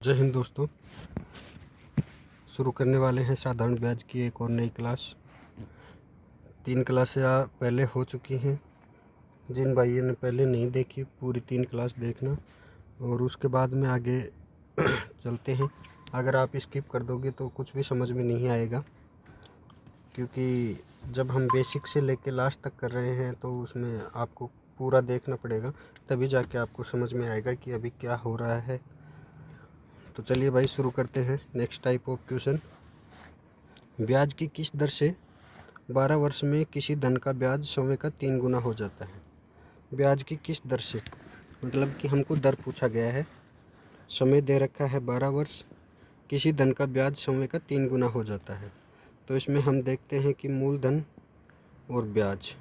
जय हिंद दोस्तों। शुरू करने वाले हैं साधारण ब्याज की एक और नई क्लास। 3 क्लासें पहले हो चुकी हैं। जिन भाइयों ने पहले नहीं देखी पूरी 3 क्लास देखना और उसके बाद में आगे चलते हैं। अगर आप स्किप कर दोगे तो कुछ भी समझ में नहीं आएगा, क्योंकि जब हम बेसिक से लेके लास्ट तक कर रहे हैं तो उसमें आपको पूरा देखना पड़ेगा, तभी जाके आपको समझ में आएगा कि अभी क्या हो रहा है। तो चलिए भाई शुरू करते हैं। नेक्स्ट टाइप ऑफ क्वेश्चन, ब्याज की किस दर से 12 वर्ष में किसी धन का ब्याज समय का 3 गुना हो जाता है। ब्याज की किस दर से मतलब कि हमको दर पूछा गया है, समय दे रखा है 12 वर्ष, किसी धन का ब्याज समय का 3 गुना हो जाता है। तो इसमें हम देखते हैं कि मूलधन और ब्याज,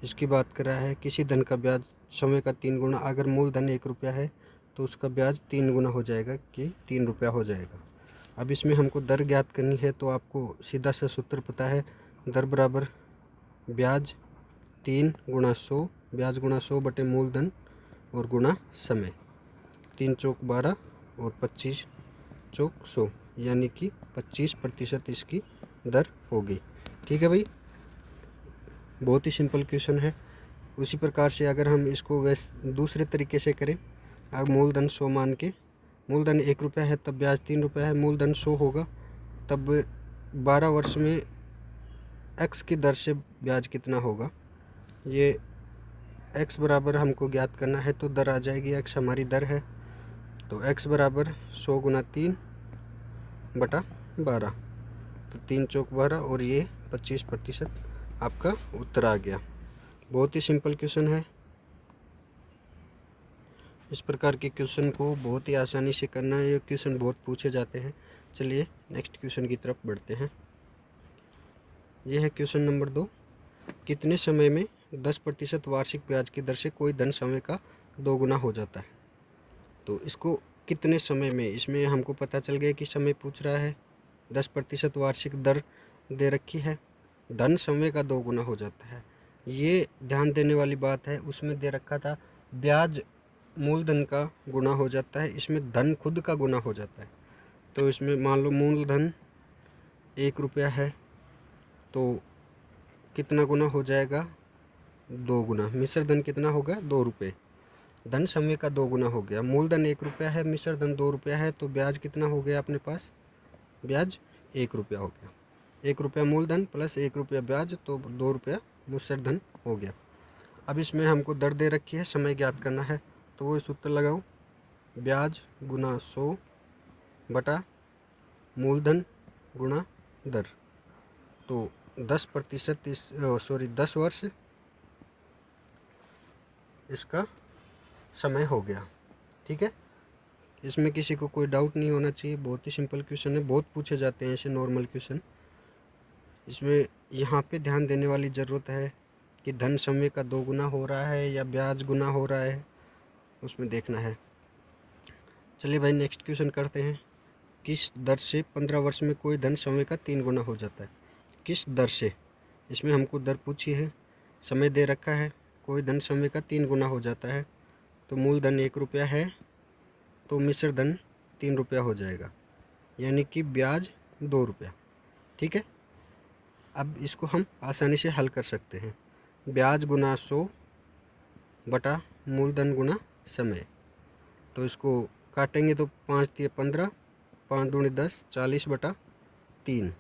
इसकी बात कर रहा है। किसी धन का ब्याज समय का 3 गुना, अगर मूलधन 1 रुपया है तो उसका ब्याज 3 गुना हो जाएगा कि 3 रुपया हो जाएगा। अब इसमें हमको दर ज्ञात करनी है, तो आपको सीधा सा सूत्र पता है, दर बराबर ब्याज 3 गुणा 100, ब्याज गुणा 100 बटे मूलधन और गुणा समय। 3 चौक 12 और 25 चौक 100, यानी कि 25% इसकी दर होगी। ठीक है भाई, बहुत ही सिंपल क्वेश्चन है। उसी प्रकार से अगर हम इसको वैसे दूसरे तरीके से करें, अब मूलधन 100 मान के, मूलधन 1 रुपया है तब ब्याज 3 रुपया है, मूलधन 100 होगा तब 12 वर्ष में x की दर से ब्याज कितना होगा। ये x बराबर हमको ज्ञात करना है, तो दर आ जाएगी, x हमारी दर है, तो x बराबर 100 गुना 3 बटा 12, तो 3 चौक 12 और ये 25% आपका उत्तर आ गया। बहुत ही सिंपल क्वेश्चन है। इस प्रकार के क्वेश्चन को बहुत ही आसानी से करना है, ये क्वेश्चन बहुत पूछे जाते हैं। चलिए नेक्स्ट क्वेश्चन की तरफ बढ़ते हैं। यह है क्वेश्चन नंबर 2, कितने समय में 10% वार्षिक ब्याज की दर से कोई धन समय का 2 गुना हो जाता है। तो इसको कितने समय में, इसमें हमको पता चल गया कि समय पूछ रहा है, 10% वार्षिक दर दे रखी है, धन समय का 2 गुना हो जाता है। ये ध्यान देने वाली बात है, उसमें दे रखा था ब्याज मूलधन का गुना हो जाता है, इसमें धन खुद का गुना हो जाता है। तो इसमें मान लो मूलधन 1 रुपया है तो कितना गुना हो जाएगा, 2 गुना। मिश्र धन कितना होगा, 2 रुपये। धन समय का 2 गुना हो गया। मूलधन 1 रुपया है, मिश्र धन 2 रुपया है, तो ब्याज कितना हो गया अपने पास, ब्याज 1 रुपया हो गया। 1 रुपया मूलधन प्लस 1 रुपया ब्याज, तो 2 रुपया मिश्र धन हो गया। अब इसमें हमको दर दे रखी है, समय ज्ञात करना है, तो वो सूत्र लगाओ, ब्याज गुना 100 बटा मूलधन गुणा दर, तो 10% 10 वर्ष इसका समय हो गया। ठीक है, इसमें किसी को कोई डाउट नहीं होना चाहिए, बहुत ही सिंपल क्वेश्चन है, बहुत पूछे जाते हैं ऐसे नॉर्मल क्वेश्चन। इसमें यहाँ पे ध्यान देने वाली ज़रूरत है कि धन समय का 2 गुना हो रहा है या ब्याज गुना हो रहा है, उसमें देखना है। चलिए भाई नेक्स्ट क्वेश्चन करते हैं। किस दर से 15 वर्ष में कोई धन समय का 3 गुना हो जाता है। किस दर से, इसमें हमको दर पूछी है, समय दे रखा है, कोई धन समय का 3 गुना हो जाता है, तो मूलधन 1 रुपया है तो मिश्र धन 3 रुपया हो जाएगा, यानी कि ब्याज 2 रुपया। ठीक है, अब इसको हम आसानी से हल कर सकते हैं, ब्याज गुना 100 बटा मूलधन गुना समय। तो इसको काटेंगे तो 5 तिया 15, 5 दूनी 10, 40 बटा 3।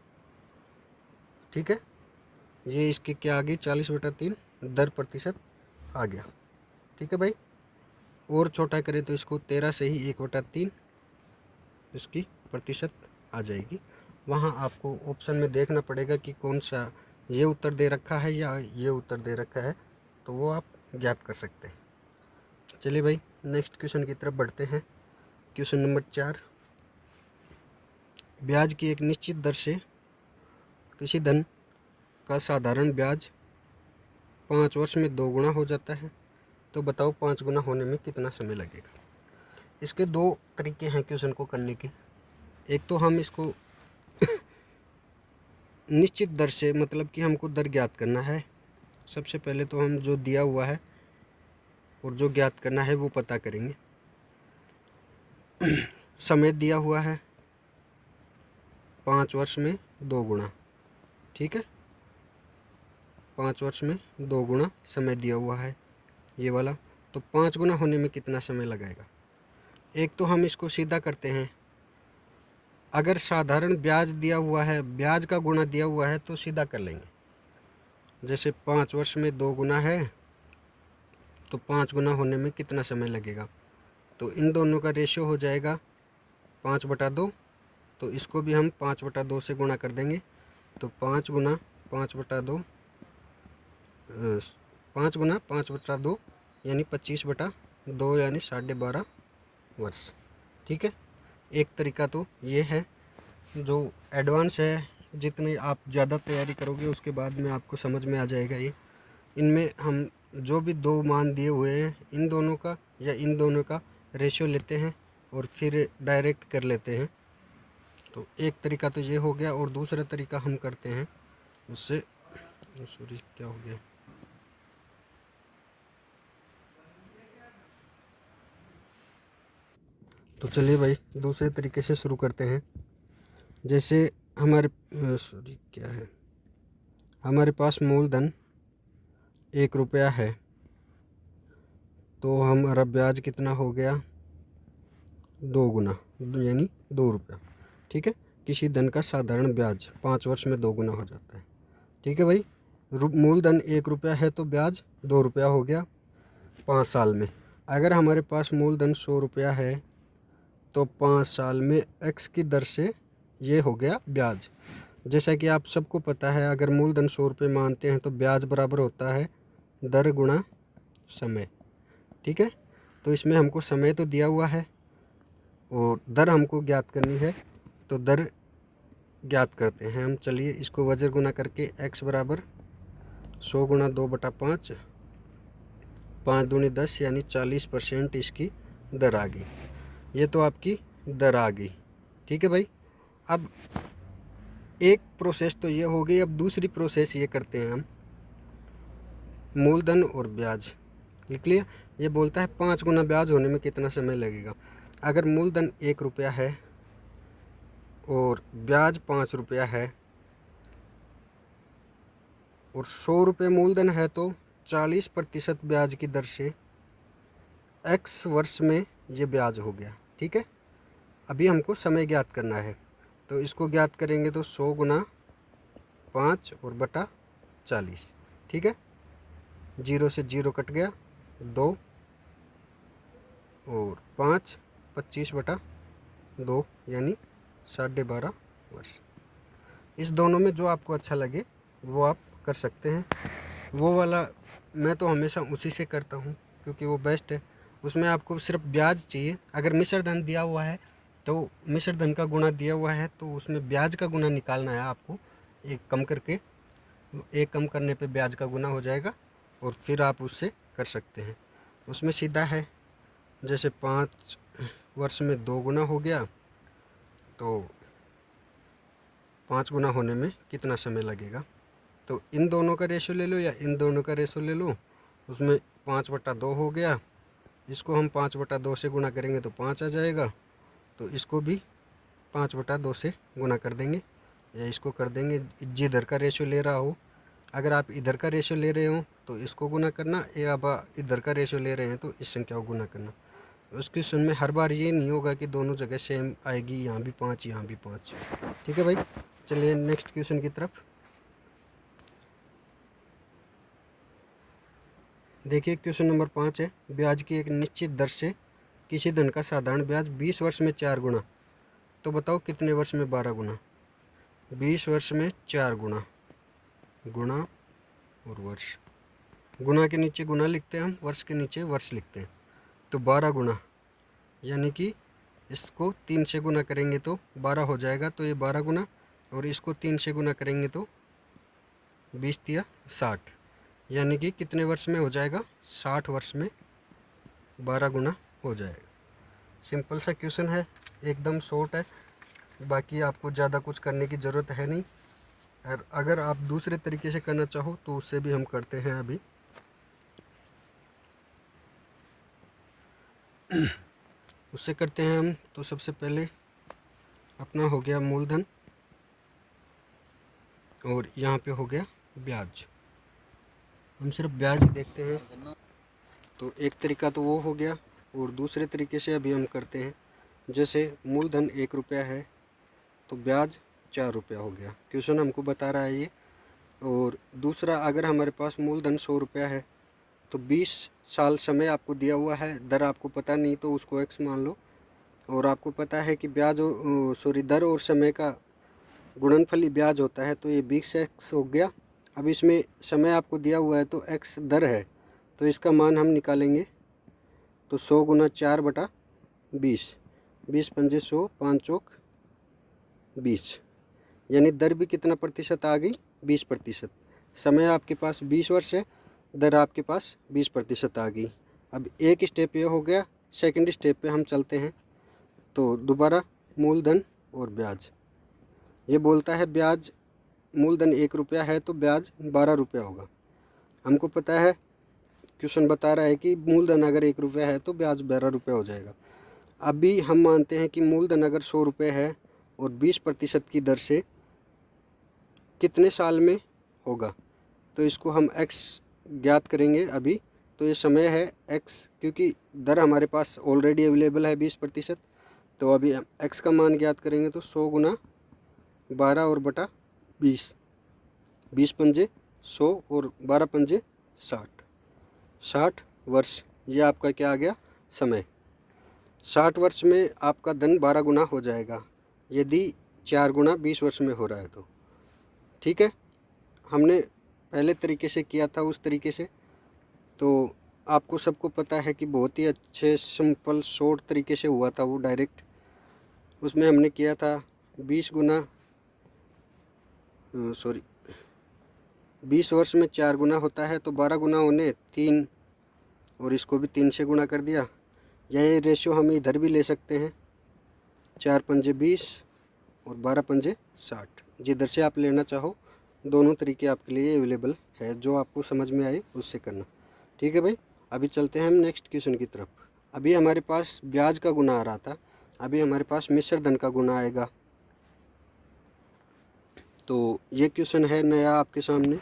ठीक है, ये इसके क्या आ गई, 40 बटा 3 दर प्रतिशत आ गया। ठीक है भाई, और छोटा करें तो इसको 13 से ही 1/3 इसकी प्रतिशत आ जाएगी। वहाँ आपको ऑप्शन में देखना पड़ेगा कि कौन सा ये उत्तर दे रखा है या ये उत्तर दे रखा है, तो वो आप ज्ञात कर सकते हैं। चलिए भाई नेक्स्ट क्वेश्चन की तरफ बढ़ते हैं। क्वेश्चन नंबर 4, ब्याज की एक निश्चित दर से किसी धन का साधारण ब्याज 5 वर्ष में 2 गुना हो जाता है, तो बताओ 5 गुना होने में कितना समय लगेगा। इसके 2 तरीके हैं क्वेश्चन को करने के। एक तो हम इसको निश्चित दर से, मतलब कि हमको दर ज्ञात करना है। सबसे पहले तो हम जो दिया हुआ है और जो ज्ञात करना है वो पता करेंगे। समय दिया हुआ है 5 वर्ष में 2 गुना, ठीक है। 5 वर्ष में 2 गुना समय दिया हुआ है ये वाला, तो 5 गुना होने में कितना समय लगेगा। एक तो हम इसको सीधा करते हैं, अगर साधारण ब्याज दिया हुआ है, ब्याज का गुणा दिया हुआ है तो सीधा कर लेंगे। जैसे 5 वर्ष में 2 गुना है तो 5 गुना होने में कितना समय लगेगा, तो इन दोनों का रेशियो हो जाएगा 5/2। तो इसको भी हम 5/2 से गुणा कर देंगे, तो 5 गुना 5/2 5 गुना 5/2 यानी 25/2 यानी 12.5 वर्ष, ठीक है। एक तरीका तो ये है जो एडवांस है, जितनी आप ज़्यादा तैयारी करोगे उसके बाद में आपको समझ में आ जाएगा ये। इनमें हम जो भी 2 मान दिए हुए हैं इन दोनों का या इन दोनों का रेशियो लेते हैं और फिर डायरेक्ट कर लेते हैं। तो एक तरीका तो ये हो गया, और दूसरा तरीका हम करते हैं उससे, सॉरी क्या हो गया, तो चलिए भाई दूसरे तरीके से शुरू करते हैं। जैसे हमारे सॉरी क्या है, हमारे पास मूलधन 1 रुपया है, तो हमारा ब्याज कितना हो गया 2 गुना यानी 2 रुपया, ठीक है। किसी धन का साधारण ब्याज 5 वर्ष में 2 गुना हो जाता है, ठीक है भाई। मूलधन 1 रुपया है तो ब्याज 2 रुपया हो गया 5 साल में। अगर हमारे पास मूलधन 100 रुपया है तो 5 साल में x की दर से ये हो गया ब्याज। जैसा कि आप सबको पता है, अगर मूलधन 100 रुपये मानते हैं तो ब्याज बराबर होता है दर गुणा समय, ठीक है। तो इसमें हमको समय तो दिया हुआ है और दर हमको ज्ञात करनी है, तो दर ज्ञात करते हैं हम। चलिए इसको वजर गुना करके x बराबर 100 गुना 2/5, 5 दूनी 10 यानी 40% इसकी दर आ गई। ये तो आपकी दर आ गई, ठीक है भाई। अब एक प्रोसेस तो ये हो गई, अब दूसरी प्रोसेस ये करते हैं हम, मूलधन और ब्याज लिख लिया। ये बोलता है 5 गुना ब्याज होने में कितना समय लगेगा। अगर मूलधन 1 रुपया है और ब्याज 5 रुपया है और 100 रुपये मूलधन है, तो 40% ब्याज की दर से x वर्ष में ये ब्याज हो गया, ठीक है। अभी हमको समय ज्ञात करना है, तो इसको ज्ञात करेंगे तो 100 गुना 5 और बटा 40, ठीक है। 0 से 0 कट गया, 2 और 5, 25/2 यानी 12.5 वर्ष। इस दोनों में जो आपको अच्छा लगे वो आप कर सकते हैं। वो वाला मैं तो हमेशा उसी से करता हूँ क्योंकि वो बेस्ट है। उसमें आपको सिर्फ ब्याज चाहिए। अगर मिश्र धन दिया हुआ है तो मिश्र धन का गुणा दिया हुआ है तो उसमें ब्याज का गुणा निकालना है आपको। एक कम करके, एक कम करने पे ब्याज का गुना हो जाएगा और फिर आप उससे कर सकते हैं। उसमें सीधा है, जैसे 5 वर्ष में 2 गुना हो गया तो 5 गुना होने में कितना समय लगेगा। तो इन दोनों का रेशो ले लो या इन दोनों का रेशो ले लो, उसमें 5/2 हो गया। इसको हम 5/2 से गुना करेंगे तो 5 आ जाएगा, तो इसको भी 5/2 से गुना कर देंगे या इसको कर देंगे। जिधर का रेशो ले रहा हो, अगर आप इधर का रेशो ले रहे हो तो इसको गुना करना, या आप इधर का रेशो ले रहे हैं तो इस संख्या को गुना करना। उस क्वेश्चन में हर बार ये नहीं होगा कि दोनों जगह सेम आएगी, यहाँ भी 5 यहाँ भी 5, ठीक है भाई। चलिए नेक्स्ट क्वेश्चन की तरफ देखिए। क्वेश्चन नंबर 5 है, ब्याज की एक निश्चित दर से किसी धन का साधारण ब्याज 20 वर्ष में 4 गुना, तो बताओ कितने वर्ष में 12 गुना। 20 वर्ष में 4 गुना, गुना और वर्ष, गुना के नीचे गुना लिखते हैं हम, वर्ष के नीचे वर्ष लिखते हैं। तो 12 गुना यानी कि इसको 3 से गुना करेंगे तो 12 हो जाएगा, तो ये 12 गुना, और इसको 3 से गुना करेंगे तो 20 तिया 60, यानी कि कितने वर्ष में हो जाएगा, 60 वर्ष में 12 गुना हो जाएगा। सिंपल सा क्वेश्चन है, एकदम शॉर्ट है, बाकी आपको ज़्यादा कुछ करने की ज़रूरत है नहीं। और अगर आप दूसरे तरीके से करना चाहो तो उससे भी हम करते हैं अभी। उससे करते हैं हम। तो सबसे पहले अपना हो गया मूलधन और यहाँ पे हो गया ब्याज। हम सिर्फ ब्याज ही देखते हैं। तो एक तरीका तो वो हो गया और दूसरे तरीके से अभी हम करते हैं। जैसे मूलधन 1 रुपया है तो ब्याज 4 रुपया हो गया, क्वेश्चन हमको बता रहा है ये। और दूसरा, अगर हमारे पास मूलधन 100 रुपया है तो 20 साल समय आपको दिया हुआ है, दर आपको पता नहीं तो उसको x मान लो। और आपको पता है कि ब्याज दर और समय का गुणनफल ही ब्याज होता है, तो ये 20x हो गया। अब इसमें समय आपको दिया हुआ है तो x दर है, तो इसका मान हम निकालेंगे। तो 100 गुना 4/20, 20 पंजे 100, 5 चौक 20, यानी दर भी कितना प्रतिशत आ गई, 20%। समय आपके पास 20 वर्ष है, दर आपके पास 20% आ गई। अब एक स्टेप ये हो गया। सेकंड स्टेप पे हम चलते हैं। तो दोबारा मूलधन और ब्याज, ये बोलता है ब्याज, मूलधन 1 रुपया है तो ब्याज 12 रुपया होगा। हमको पता है, क्वेश्चन बता रहा है कि मूलधन अगर 1 रुपया है तो ब्याज 12 रुपया हो जाएगा। अभी हम मानते हैं कि मूलधन अगर 100 रुपये है और 20% की दर से कितने साल में होगा, तो इसको हम x ज्ञात करेंगे अभी। तो ये समय है x, क्योंकि दर हमारे पास ऑलरेडी अवेलेबल है 20%। तो अभी हम x का मान ज्ञात करेंगे। तो 100 गुना 12 और बटा 20, 20 पंजे 100 और 12 पंजे 60, 60 वर्ष। ये आपका क्या आ गया, समय। 60 वर्ष में आपका धन 12 गुना हो जाएगा, यदि 4 गुना 20 वर्ष में हो रहा है तो। ठीक है, हमने पहले तरीके से किया था उस तरीके से, तो आपको सबको पता है कि बहुत ही अच्छे सिंपल शॉर्ट तरीके से हुआ था वो डायरेक्ट। उसमें हमने किया था 20 वर्ष में 4 गुना होता है तो 12 गुना होने 3, और इसको भी 3 से गुना कर दिया। यह रेशियो हम इधर भी ले सकते हैं, 4 पंजे 20 और 12 पंजे 60, जिधर से आप लेना चाहो। दोनों तरीके आपके लिए अवेलेबल है, जो आपको समझ में आए उससे करना। ठीक है भाई, अभी चलते हैं हम नेक्स्ट क्वेश्चन की तरफ। अभी हमारे पास ब्याज का गुना आ रहा था, अभी हमारे पास मिश्र धन का गुना आएगा। तो ये क्वेश्चन है नया आपके सामने।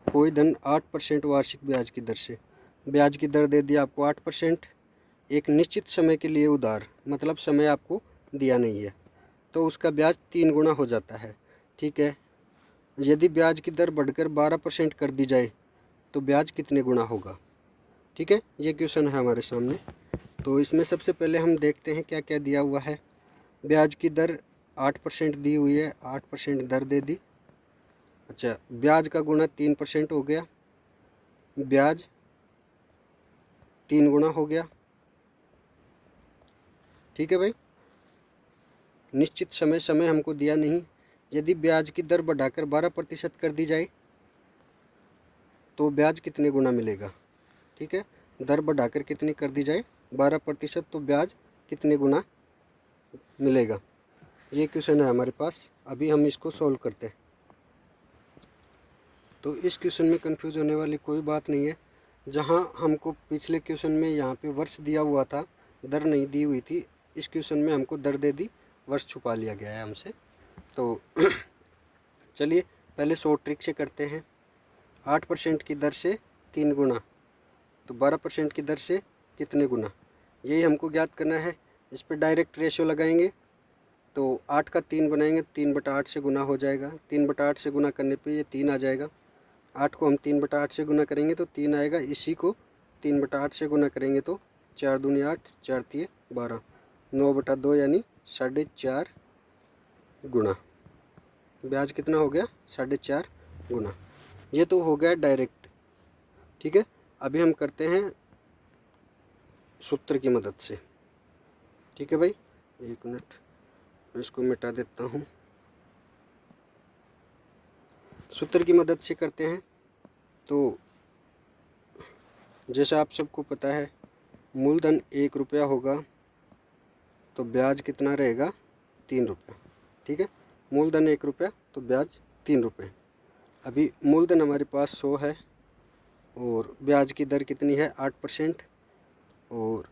कोई धन 8% वार्षिक ब्याज की दर से, ब्याज की दर दे दी आपको 8%, एक निश्चित समय के लिए उधार, मतलब समय आपको दिया नहीं है, तो उसका ब्याज 3 गुना हो जाता है। ठीक है, यदि ब्याज की दर बढ़कर 12% कर दी जाए तो ब्याज कितने गुना होगा। ठीक है, ये क्वेश्चन है हमारे सामने। तो इसमें सबसे पहले हम देखते हैं क्या क्या दिया हुआ है। ब्याज की दर 8% दी हुई है, 8% दर दे दी। अच्छा, ब्याज का गुना 3% हो गया, ब्याज 3 गुना हो गया। ठीक है भाई, निश्चित समय हमको दिया नहीं। यदि ब्याज की दर बढ़ाकर 12% कर दी जाए तो ब्याज कितने गुना मिलेगा। ठीक है, दर बढ़ाकर कितनी कर दी जाए, 12%, तो ब्याज कितने गुना मिलेगा। ये क्वेश्चन है हमारे पास, अभी हम इसको सॉल्व करते हैं। तो इस क्वेश्चन में कंफ्यूज होने वाली कोई बात नहीं है। जहां हमको पिछले क्वेश्चन में यहाँ पे वर्ष दिया हुआ था, दर नहीं दी हुई थी, इस क्वेश्चन में हमको दर दे दी, वर्ष छुपा लिया गया है हमसे। तो चलिए पहले शॉर्ट ट्रिक से करते हैं। 8% की दर से 3 गुना, तो 12% की दर से कितने गुना, यही हमको ज्ञात करना है। इस पर डायरेक्ट रेशियो लगाएंगे, तो 8 का 3 बनाएंगे, 3/8 से गुना हो जाएगा। 3/8 से गुना करने पे ये 3 आ जाएगा। 8 को हम 3/8 से गुना करेंगे तो 3 आएगा। इसी को 3/8 से गुना करेंगे तो 4 दूनी 8, 4 तिये 12, 9/2 यानी 4.5 गुना। ब्याज कितना हो गया, 4.5 गुना। ये तो हो गया डायरेक्ट। ठीक है, अभी हम करते हैं सूत्र की मदद से। ठीक है भाई, 1 मिनट, मैं इसको मिटा देता हूँ। सूत्र की मदद से करते हैं। तो जैसा आप सबको पता है, मूलधन 1 रुपया होगा तो ब्याज कितना रहेगा, 3 रुपया। ठीक है, मूलधन 1 रुपया तो ब्याज 3 रुपये। अभी मूलधन हमारे पास 100 है और ब्याज की दर कितनी है, 8%, और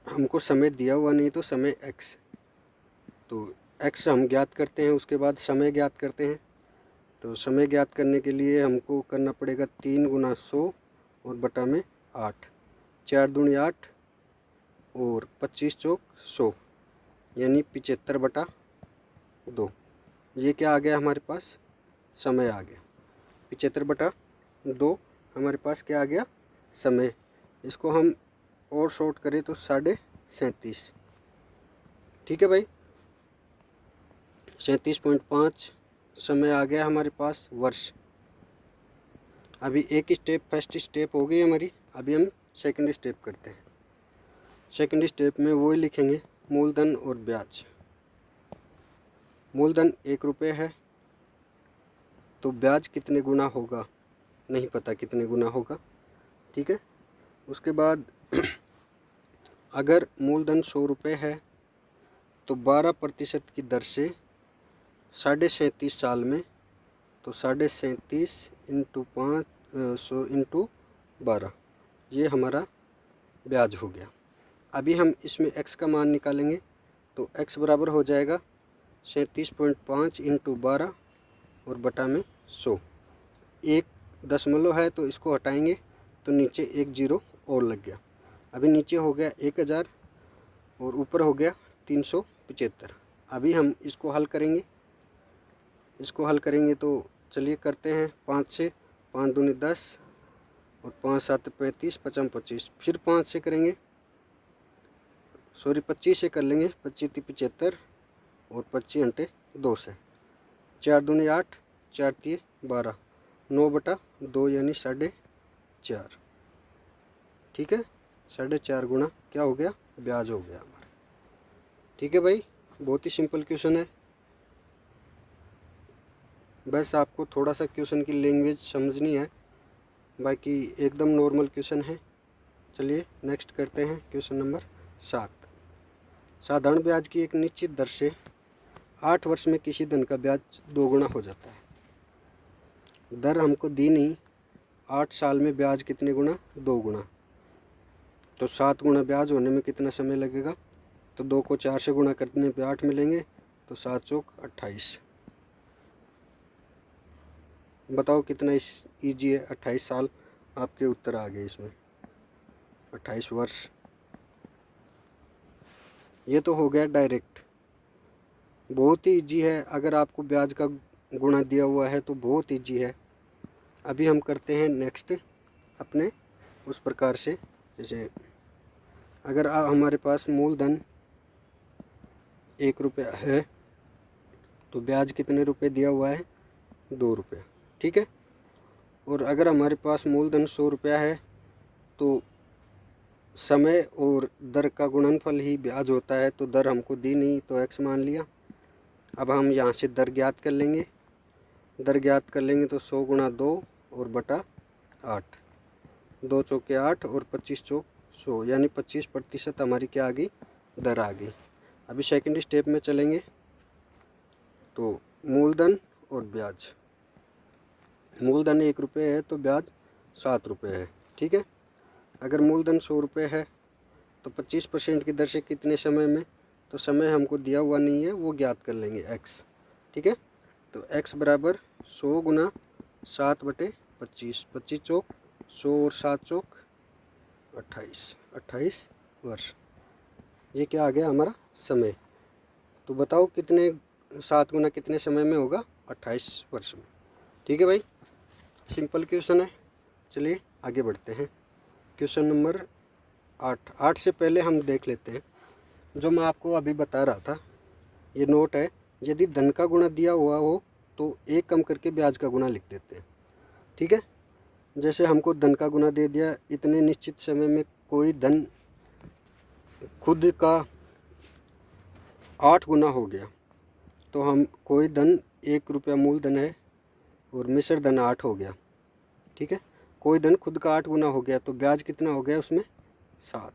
हमको समय दिया हुआ नहीं, तो समय x, तो x हम ज्ञात करते हैं, उसके बाद समय ज्ञात करते हैं। तो समय ज्ञात करने के लिए हमको करना पड़ेगा 3 गुना 100 और बटा में 8, 4 दूनी 8 और 25 चौक 100, यानी 75 बटा 2। ये क्या आ गया हमारे पास, समय आ गया। 75 बटा 2 हमारे पास क्या आ गया, समय। इसको हम और शॉर्ट करें तो 37.5, ठीक है भाई। 37.5 समय आ गया हमारे पास, वर्ष। अभी एक स्टेप, फर्स्ट स्टेप हो गई हमारी, अभी हम सेकंड स्टेप करते हैं। सेकंड स्टेप में वही लिखेंगे, मूलधन और ब्याज। मूलधन 1 रुपये है, तो ब्याज कितने गुना होगा नहीं पता कितने गुना होगा, ठीक है। उसके बाद अगर मूलधन 100 रुपये है तो 12% की दर से 37.5 साल में, तो 37.5 इंटू 100 इंटू 12, ये हमारा ब्याज हो गया। अभी हम इसमें x का मान निकालेंगे, तो x बराबर हो जाएगा 37.5 इंटू 12 और बटा में 100। एक दशमलव है तो इसको हटाएंगे तो नीचे एक जीरो और लग गया। अभी नीचे हो गया 1000 और ऊपर हो गया 375। अभी हम इसको हल करेंगे, इसको हल करेंगे तो चलिए करते हैं। 5 से, 5 दूनी 10 और 5 7 35, 55 25, फिर 5 से करेंगे, सॉरी 25 से कर लेंगे, 25 75 और 25 अंटे 2 से, 4 दूनी 8, 4 3 12, 9 बटा 2 यानी 4.5, ठीक है। 4.5 गुना क्या हो गया, ब्याज हो गया हमारा, ठीक है भाई। बहुत ही सिंपल क्वेश्चन है, बस आपको थोड़ा सा क्वेश्चन की लैंग्वेज समझनी है, बाकी एकदम नॉर्मल क्वेश्चन है। चलिए नेक्स्ट करते हैं क्वेश्चन नंबर 7। साधारण ब्याज की एक निश्चित दर से 8 वर्ष में किसी धन का ब्याज 2 गुना हो जाता है। दर हमको दी नहीं, 8 साल में ब्याज कितने गुना, 2 गुना, तो 7 गुना ब्याज होने में कितना समय लगेगा, तो 2 को 4 से गुना करने पे 8 मिलेंगे, तो 7 चौक 28। बताओ कितना ईजी है, 28 साल आपके उत्तर आ गए इसमें, 28 वर्ष। ये तो हो गया डायरेक्ट, बहुत ही ईजी है। अगर आपको ब्याज का गुणा दिया हुआ है तो बहुत ईजी है। अभी हम करते हैं नेक्स्ट अपने उस प्रकार से, जैसे अगर हमारे पास मूलधन 1 रुपया है तो ब्याज कितने रुपए दिया हुआ है, 2 रुपये, ठीक है। और अगर हमारे पास मूलधन 100 रुपया है तो समय और दर का गुणनफल ही ब्याज होता है, तो दर हमको दी नहीं तो x मान लिया। अब हम यहाँ से दर ज्ञात कर लेंगे, दर ज्ञात कर लेंगे तो 100 गुना 2 और बटा 8, 2 चौके 8 और 25 चौक 100, यानी 25% हमारी क्या आ गई, दर आ गई। अभी सेकंड स्टेप में चलेंगे, तो मूलधन और ब्याज। मूलधन 1 रुपये है तो ब्याज 7 रुपये है, ठीक है। अगर मूलधन 100 रुपये है तो 25% की दर से कितने समय में, तो समय हमको दिया हुआ नहीं है, वो ज्ञात कर लेंगे x, ठीक है। तो x बराबर 100 गुना 7 बटे 25, 25 चौक 100 और 7 चौक 28, 28 वर्ष। ये क्या आ गया हमारा समय। तो बताओ कितने 7 गुना कितने समय में होगा, 28 वर्ष में, ठीक है भाई। सिंपल क्वेश्चन है। चलिए आगे बढ़ते हैं। Question number 8। 8 से पहले हम देख लेते हैं जो मैं आपको अभी बता रहा था, ये नोट है। यदि धन का गुणा दिया हुआ हो तो एक कम करके ब्याज का गुणा लिख देते हैं, ठीक है। जैसे हमको धन का गुणा दे दिया, इतने निश्चित समय में कोई धन खुद का 8 गुना हो गया, तो हम कोई धन 1 रुपया मूलधन है और मिश्र धन 8 हो गया, ठीक है। कोई धन खुद का 8 गुना हो गया तो ब्याज कितना हो गया उसमें, 7,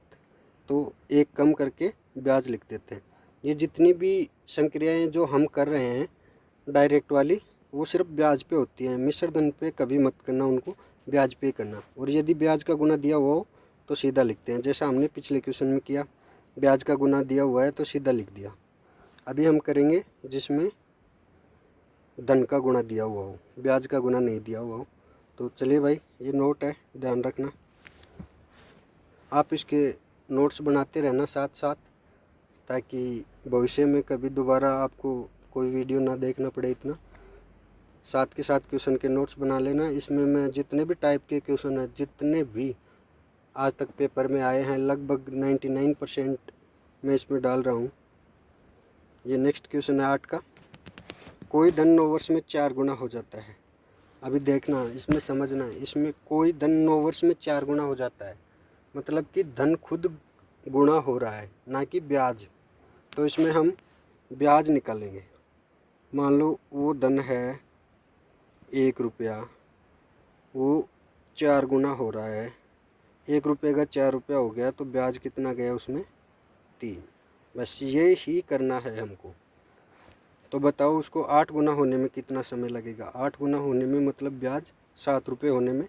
तो एक कम करके ब्याज लिख देते हैं। ये जितनी भी संक्रियाएं जो हम कर रहे हैं डायरेक्ट वाली, वो सिर्फ ब्याज पे होती हैं, मिश्र धन पे कभी मत करना, उनको ब्याज पे करना। और यदि ब्याज का गुना दिया हुआ हो तो सीधा लिखते हैं, जैसा हमने पिछले क्वेश्चन में किया। ब्याज का गुना दिया हुआ है तो सीधा लिख दिया। अभी हम करेंगे जिसमें धन का गुना दिया हुआ हो, ब्याज का गुना नहीं दिया हुआ हो। तो चलिए भाई, ये नोट है, ध्यान रखना। आप इसके नोट्स बनाते रहना साथ साथ, ताकि भविष्य में कभी दोबारा आपको कोई वीडियो ना देखना पड़े इतना। साथ के साथ क्वेश्चन के नोट्स बना लेना। इसमें मैं जितने भी टाइप के क्वेश्चन हैं, जितने भी आज तक पेपर में आए हैं, लगभग 99% मैं इसमें डाल रहा हूँ। ये नेक्स्ट क्वेश्चन है 8 का। कोई धन 9 वर्ष में 4 गुना हो जाता है। अभी देखना, इसमें समझना, इसमें कोई धन 9 वर्ष में 4 गुना हो जाता है, मतलब कि धन खुद गुणा हो रहा है, ना कि ब्याज। तो इसमें हम ब्याज निकालेंगे। मान लो वो धन है 1 रुपया, वो 4 गुना हो रहा है। 1 रुपये का 4 रुपया हो गया, तो ब्याज कितना गया उसमें? 3। बस ये ही करना है हमको। तो बताओ उसको 8 गुना होने में कितना समय लगेगा? 8 गुना होने में मतलब ब्याज 7 रुपये होने में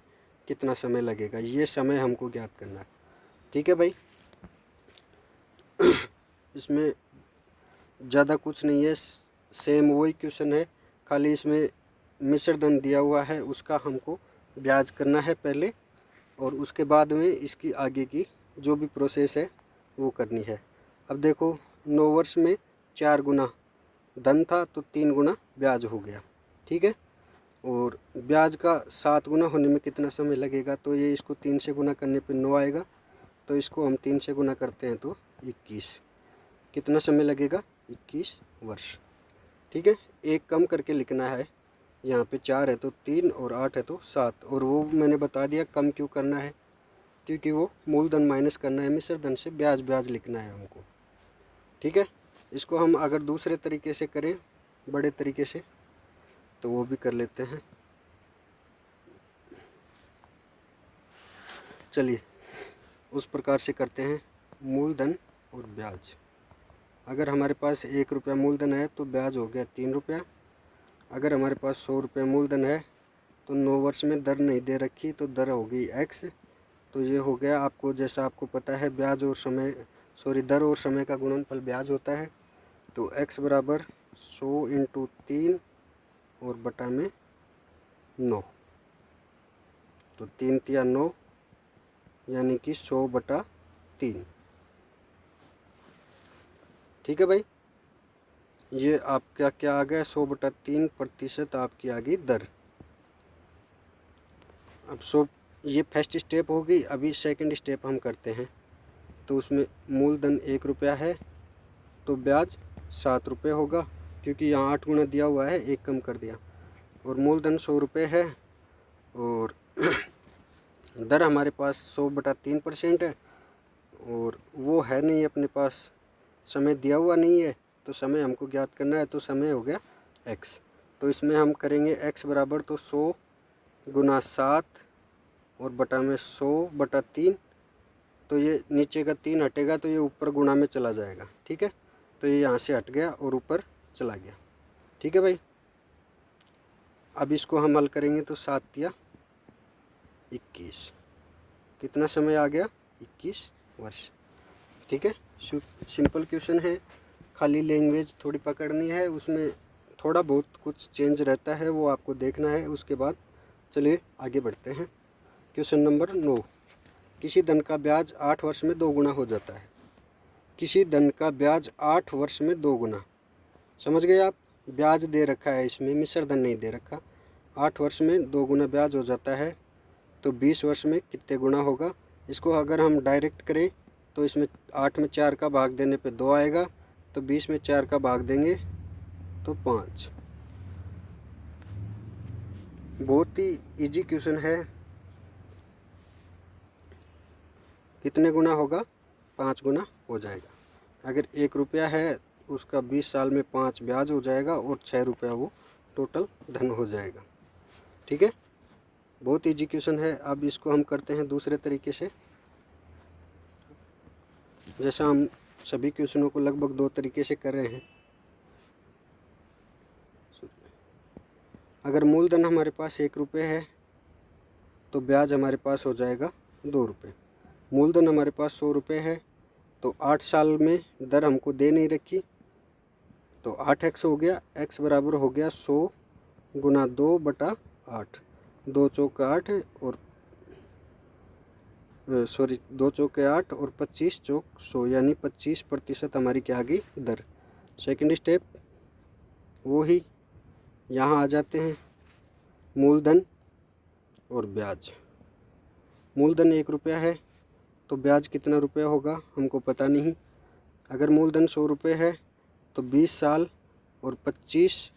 कितना समय लगेगा? ये समय हमको ज्ञात करना है। ठीक है भाई, इसमें ज़्यादा कुछ नहीं है, सेम वही क्वेश्चन है, खाली इसमें मिश्र धन दिया हुआ है, उसका हमको ब्याज करना है पहले, और उसके बाद में इसकी आगे की जो भी प्रोसेस है वो करनी है। अब देखो, 9 वर्ष में 4 गुना धन था तो 3 गुना ब्याज हो गया। ठीक है, और ब्याज का 7 गुना होने में कितना समय लगेगा? तो ये इसको 3 से गुना करने पे 9 आएगा, तो इसको हम 3 से गुना करते हैं तो 21। कितना समय लगेगा? 21 वर्ष। ठीक है, एक कम करके लिखना है। यहाँ पे 4 है तो 3 और 8 है तो 7, और वो मैंने बता दिया कम क्यों करना है, क्योंकि वो मूलधन माइनस करना है मिश्र धन से, ब्याज ब्याज लिखना है हमको। ठीक है, इसको हम अगर दूसरे तरीके से करें, बड़े तरीके से, तो वो भी कर लेते हैं। चलिए उस प्रकार से करते हैं, मूलधन और ब्याज। अगर हमारे पास 1 रुपया मूलधन है तो ब्याज हो गया 3 रुपया। अगर हमारे पास 100 रुपये मूलधन है तो 9 वर्ष में दर नहीं दे रखी, तो दर हो गई x। तो ये हो गया, आपको जैसा आपको पता है ब्याज और समय, दर और समय का गुणनफल ब्याज होता है। तो x बराबर 100 × 3 और बटा में 9, तो 3 तिया 9, यानी कि 100/3। ठीक है भाई, ये आपका क्या आ गया? 100/3% आपकी आ गई दर। अब ये फर्स्ट स्टेप हो गई। अभी सेकंड स्टेप हम करते हैं। तो उसमें मूलधन 1 रुपया है तो ब्याज 7 रुपये होगा, क्योंकि यहाँ 8 गुना दिया हुआ है, 1 कम कर दिया। और मूलधन 100 रुपये है, और दर हमारे पास 100/3% है, और वो है नहीं अपने पास, समय दिया हुआ नहीं है, तो समय हमको ज्ञात करना है। तो समय हो गया x। तो इसमें हम करेंगे x बराबर, तो 100 × 7 और बटा में 100/3। तो ये नीचे का 3 हटेगा तो ये ऊपर गुणा में चला जाएगा। ठीक है, तो ये यहाँ से हट गया और ऊपर चला गया। ठीक है भाई, अब इसको हम हल करेंगे तो 7 तिया 21, कितना समय आ गया? 21 वर्ष। ठीक है, सिंपल क्वेश्चन है, खाली लैंग्वेज थोड़ी पकड़नी है, उसमें थोड़ा बहुत कुछ चेंज रहता है, वो आपको देखना है। उसके बाद चलिए आगे बढ़ते हैं। क्वेश्चन नंबर 9, किसी धन का ब्याज 8 वर्ष में 2 गुना हो जाता है। किसी धन का ब्याज 8 वर्ष में 2 गुना, समझ गए आप? ब्याज दे रखा है, इसमें मिश्र धन नहीं दे रखा। 8 वर्ष में 2 गुना ब्याज हो जाता है, तो 20 वर्ष में कितने गुना होगा? इसको अगर हम डायरेक्ट करें तो इसमें 8 में 4 का भाग देने पे 2 आएगा, तो 20 में 4 का भाग देंगे तो 5। बहुत ही इजी क्वेश्चन है। कितने गुना होगा? 5 गुना हो जाएगा। अगर 1 रुपया है उसका 20 साल में 5 ब्याज हो जाएगा, और 6 रुपया वो टोटल धन हो जाएगा। ठीक है, बहुत इजी क्वेश्चन है। अब इसको हम करते हैं दूसरे तरीके से। जैसा हम सभी क्वेश्चनों को लगभग 2 तरीके से कर रहे हैं। अगर मूलधन हमारे पास 1 रुपये है तो ब्याज हमारे पास हो जाएगा 2 रुपये। मूलधन हमारे पास 100 रुपये है तो 8 साल में दर हमको दे नहीं रखी, तो 8x हो गया। x बराबर हो गया 100 गुना 2/8। 2 चौके 8 और 2 चौके 8 और 25 चौक 100, यानी 25% हमारी क्या आ गई दर। सेकंड स्टेप वो ही, यहाँ आ जाते हैं मूलधन और ब्याज। मूलधन 1 रुपया है तो ब्याज कितना रुपया होगा हमको पता नहीं। अगर मूलधन 100 रुपये है तो 20 साल और 25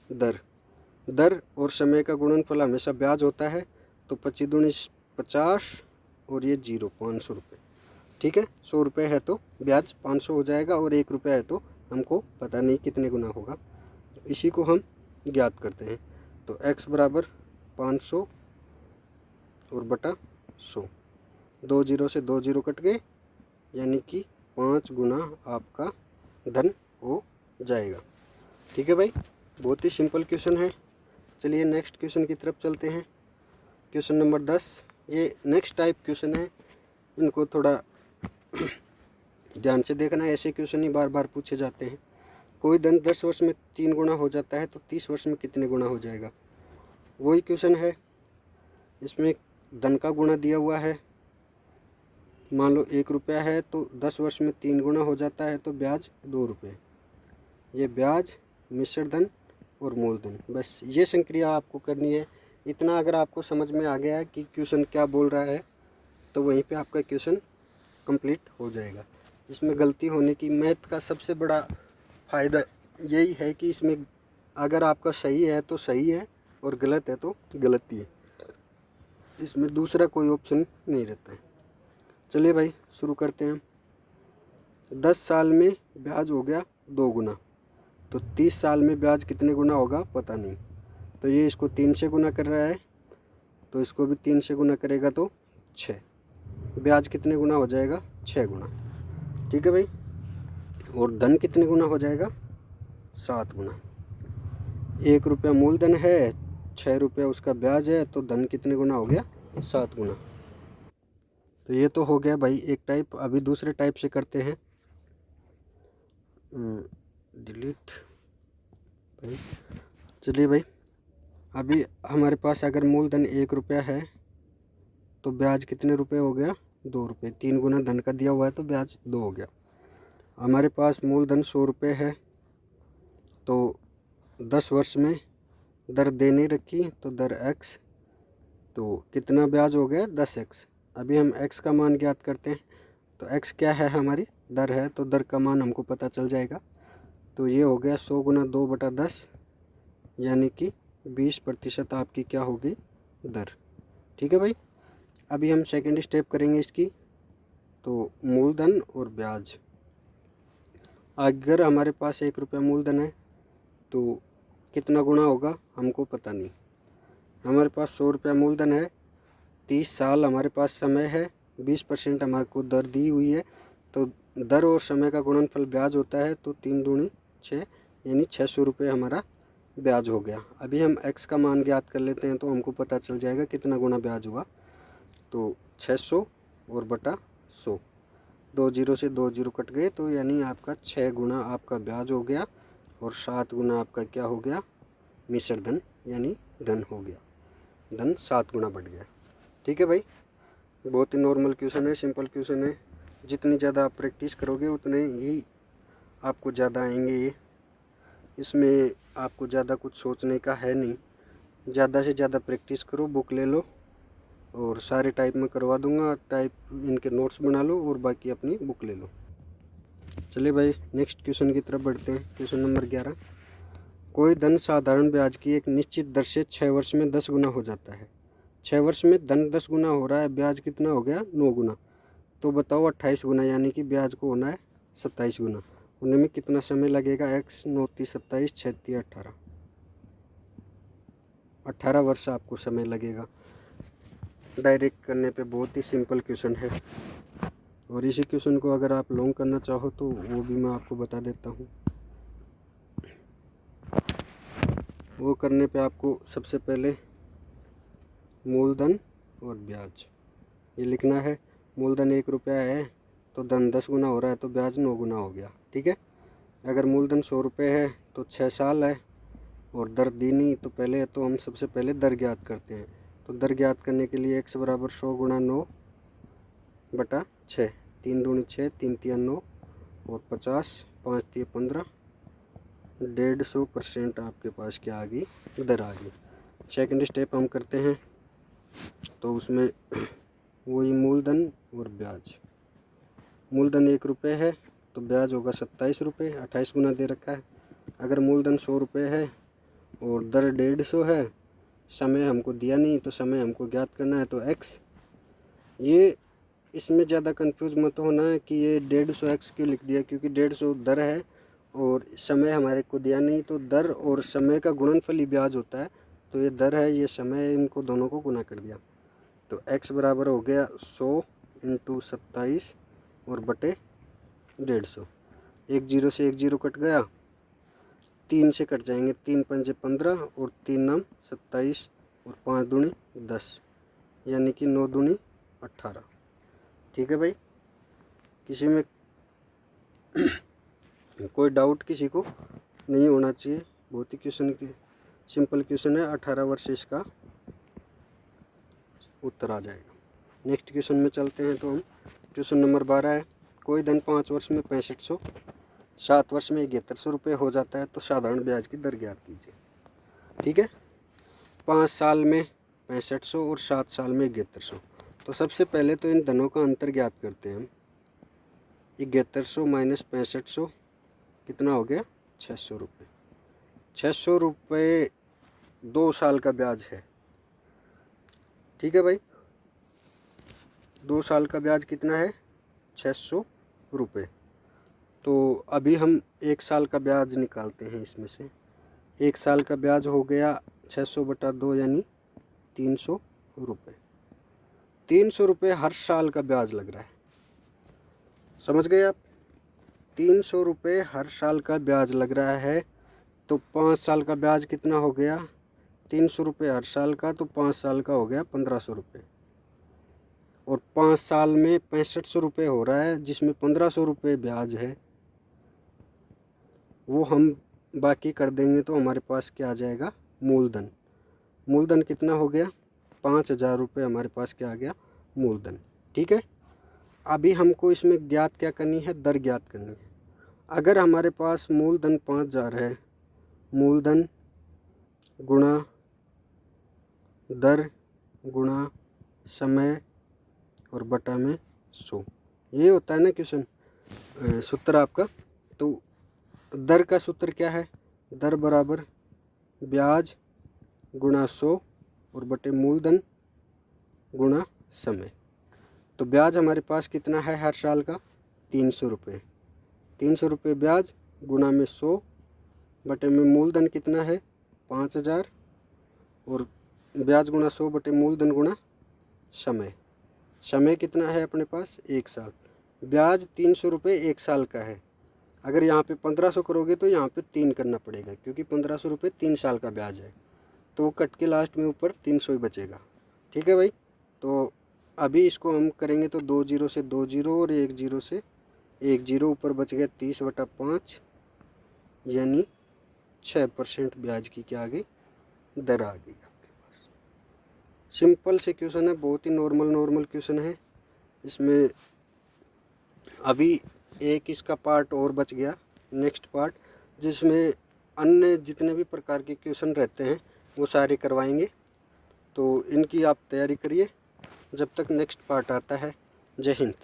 दर और समय का गुणनफल हमेशा ब्याज होता है, तो 25 दूनी 50 और ये 0 500 रुपये। ठीक है, 100 रुपये है तो ब्याज 500 हो जाएगा और 1 रुपया है तो हमको पता नहीं कितने गुना होगा, इसी को हम ज्ञात करते हैं। तो x बराबर 500 और बटा 100, 2 जीरो से 2 जीरो कट गए, यानी कि 5 गुना आपका धन हो जाएगा। ठीक है भाई, बहुत ही सिंपल क्वेश्चन है। चलिए नेक्स्ट क्वेश्चन की तरफ चलते हैं। क्वेश्चन नंबर 10, ये नेक्स्ट टाइप क्वेश्चन है, इनको थोड़ा ध्यान से देखना, ऐसे क्वेश्चन ही बार बार पूछे जाते हैं। कोई धन 10 वर्ष में 3 गुना हो जाता है तो 30 वर्ष में कितने गुना हो जाएगा। वही क्वेश्चन है, इसमें धन का गुणा दिया हुआ है। मान लो 1 रुपया है तो 10 वर्ष में 3 गुना हो जाता है तो ब्याज 2 रुपये। ये ब्याज, मिश्र धन और मूलधन, बस ये संक्रिया आपको करनी है। इतना अगर आपको समझ में आ गया है कि क्वेश्चन क्या बोल रहा है तो वहीं पे आपका क्वेश्चन कंप्लीट हो जाएगा। इसमें गलती होने की, मैथ का सबसे बड़ा फ़ायदा यही है कि इसमें अगर आपका सही है तो सही है और गलत है तो गलत ही है, इसमें दूसरा कोई ऑप्शन नहीं रहता है। चलिए भाई शुरू करते हैं। 10 साल में ब्याज हो गया 2 गुना, तो 30 साल में ब्याज कितने गुना होगा पता नहीं। तो ये इसको 3 से गुना कर रहा है, तो इसको भी 3 से गुना करेगा तो 6। ब्याज कितने गुना हो जाएगा, 6 गुना। ठीक है भाई, और धन कितने गुना हो जाएगा, 7 गुना। 1 रुपया मूलधन है, 6 रुपया उसका ब्याज है, तो धन कितने गुना हो गया, 7 गुना। तो ये तो हो गया भाई एक टाइप। अभी दूसरे टाइप से करते हैं। डिलीट भाई। चलिए भाई, अभी हमारे पास अगर मूलधन 1 रुपया है तो ब्याज कितने रुपए हो गया, 2 रुपये। 3 गुना धन का दिया हुआ है तो ब्याज 2 हो गया। हमारे पास मूलधन 100 रुपये है तो 10 वर्ष में दर दे नहीं रखी तो दर x, तो कितना ब्याज हो गया, 10x। अभी हम x का मान ज्ञात करते हैं, तो x क्या है, हमारी दर है, तो दर का मान हमको पता चल जाएगा। तो ये हो गया 100 गुना 2/10, यानी कि 20% आपकी क्या होगी, दर। ठीक है भाई, अभी हम सेकंड स्टेप करेंगे इसकी। तो मूलधन और ब्याज, अगर हमारे पास 1 रुपया मूलधन है तो कितना गुना होगा हमको पता नहीं। हमारे पास 100 रुपया मूलधन है, 30 साल हमारे पास समय है, 20% हमारे को दर दी हुई है, तो दर और समय का गुणनफल ब्याज होता है, तो 3 दूनी 6, यानी 600 रुपये हमारा ब्याज हो गया। अभी हम x का मान ज्ञात कर लेते हैं तो हमको पता चल जाएगा कितना गुना ब्याज हुआ। तो 600 और बटा 100, 2 जीरो से 2 जीरो कट गए, तो यानी आपका 6 गुना आपका ब्याज हो गया और 7 गुना आपका क्या हो गया, मिश्र धन, यानी धन हो गया। धन 7 गुना बढ़ गया। ठीक है भाई, बहुत ही नॉर्मल क्वेश्चन है, सिंपल क्वेश्चन है। जितनी ज़्यादा आप प्रैक्टिस करोगे उतने ही आपको ज़्यादा आएंगे ये। इसमें आपको ज़्यादा कुछ सोचने का है नहीं, ज़्यादा से ज़्यादा प्रैक्टिस करो, बुक ले लो और सारे टाइप में करवा दूंगा, टाइप इनके नोट्स बना लो और बाकी अपनी बुक ले लो। चलिए भाई नेक्स्ट क्वेश्चन की तरफ बढ़ते हैं। क्वेश्चन नंबर 11, कोई धन साधारण ब्याज की एक निश्चित दर से 6 वर्ष में 10 गुना हो जाता है। 6 वर्ष में धन 10 गुना हो रहा है, ब्याज कितना हो गया, 9 गुना। तो बताओ 28 गुना, यानी कि ब्याज को होना है 27 गुना। उनमें कितना समय लगेगा, x 9 30 27 6 30 18, 18 वर्ष आपको समय लगेगा। डायरेक्ट करने पे बहुत ही सिंपल क्वेश्चन है, और इसी क्वेश्चन को अगर आप लॉन्ग करना चाहो तो वो भी मैं आपको बता देता हूँ। वो करने पे आपको सबसे पहले मूलधन और ब्याज ये लिखना है। मूलधन 1 रुपया है तो धन 10 गुना हो रहा है तो ब्याज 9 गुना हो गया। ठीक है। अगर मूलधन 100 रुपये है तो 6 साल है और दर दी नहीं, तो पहले तो हम सबसे पहले दर ज्ञात करते हैं। तो दर ज्ञात करने के लिए x बराबर 100 गुणा 9 बटा 6, 3 दूनी 6, 3 तिया 9 और 50, 5 तिया 15, 150% आपके पास क्या आ गई, दर आ गई। सेकंड स्टेप हम करते हैं, तो उसमें वही मूलधन और ब्याज। मूलधन 1 रुपये है तो ब्याज होगा 27 रुपये, 28 गुना दे रखा है। अगर मूलधन 100 रुपये है और दर 150 है, समय हमको दिया नहीं तो समय हमको ज्ञात करना है, तो x। ये इसमें ज़्यादा कंफ्यूज मत होना है कि ये 150 x क्यों लिख दिया, क्योंकि 150 दर है और समय हमारे को दिया नहीं, तो दर और समय का गुणनफल ही ब्याज होता है। तो ये दर है, ये समय है, इनको दोनों को गुना कर दिया। तो x बराबर हो गया 100 × 27 और बटे 150। 1 0 से 1 0 कट गया, 3 से कट जाएंगे, 3 पंजे 15 और 3 नाम 27 और 5 दूनी 10, यानी कि 9 दूनी 18। ठीक है भाई, किसी में कोई डाउट किसी को नहीं होना चाहिए। बहुत ही क्वेश्चन की सिंपल क्वेश्चन है, 18 वर्ष इसका उत्तर आ जाएगा। नेक्स्ट क्वेश्चन में चलते हैं, तो हम क्वेश्चन नंबर 12 है। कोई धन 5 वर्ष में 6500, 7 वर्ष में 7100 रुपये हो जाता है, तो साधारण ब्याज की दर ज्ञात कीजिए। ठीक है। 5 साल में 6500 और 7 साल में 7100। तो सबसे पहले तो इन धनों का अंतर ज्ञात करते हैं हम। 7100 माइनस 6500 कितना हो गया, 600 रुपये। 600 रुपये 2 साल का ब्याज है। ठीक है भाई, 2 साल का ब्याज कितना है, 600 रुपये। तो अभी हम 1 साल का ब्याज निकालते हैं इसमें से। 1 साल का ब्याज हो गया 600 बटा 2 यानी 300 रुपये। 300 रुपये हर साल का ब्याज लग रहा है, समझ गए आप। 300 रुपये हर साल का ब्याज लग रहा है, तो 5 साल का ब्याज कितना हो गया, 300 रुपये हर साल का, तो 5 साल का हो गया 1500 रुपये। और 5 साल में 6500 रुपये हो रहा है, जिसमें 1500 रुपये ब्याज है, वो हम बाकी कर देंगे, तो हमारे पास क्या आ जाएगा, मूलधन। मूलधन कितना हो गया, 5000 रुपये हमारे पास क्या आ गया, मूलधन। ठीक है। अभी हमको इसमें ज्ञात क्या करनी है, दर ज्ञात करनी है। अगर हमारे पास मूलधन 5000 है, मूलधन गुणा दर गुणा समय और बटा में 100, ये होता है ना क्वेश्चन सूत्र आपका। तो दर का सूत्र क्या है, दर बराबर ब्याज गुणा 100 और बटे मूलधन गुणा समय। तो ब्याज हमारे पास कितना है हर साल का, 300 रुपये। 300 रुपये ब्याज गुणा में 100 बटे में मूलधन कितना है 5000 और ब्याज गुणा 100 बटे मूलधन गुणा समय। समय कितना है अपने पास, 1 साल। ब्याज 300 रुपये 1 साल का है। अगर यहाँ पे 1500 करोगे तो यहाँ पे 3 करना पड़ेगा, क्योंकि 1500 रुपये 3 साल का ब्याज है, तो वो कट के लास्ट में ऊपर 300 ही बचेगा। ठीक है भाई। तो अभी इसको हम करेंगे तो 2 0 से 2 0 और 1 0 से 1 0, ऊपर बच गया 30 बटा 5, यानी 6% ब्याज की क्या आ गई, दर आ गई आपके पास। सिंपल से क्वेश्चन है, बहुत ही नॉर्मल क्वेश्चन है। इसमें अभी एक इसका पार्ट और बच गया, नेक्स्ट पार्ट, जिसमें अन्य जितने भी प्रकार के क्वेश्चन रहते हैं वो सारे करवाएंगे। तो इनकी आप तैयारी करिए जब तक नेक्स्ट पार्ट आता है। जय हिंद।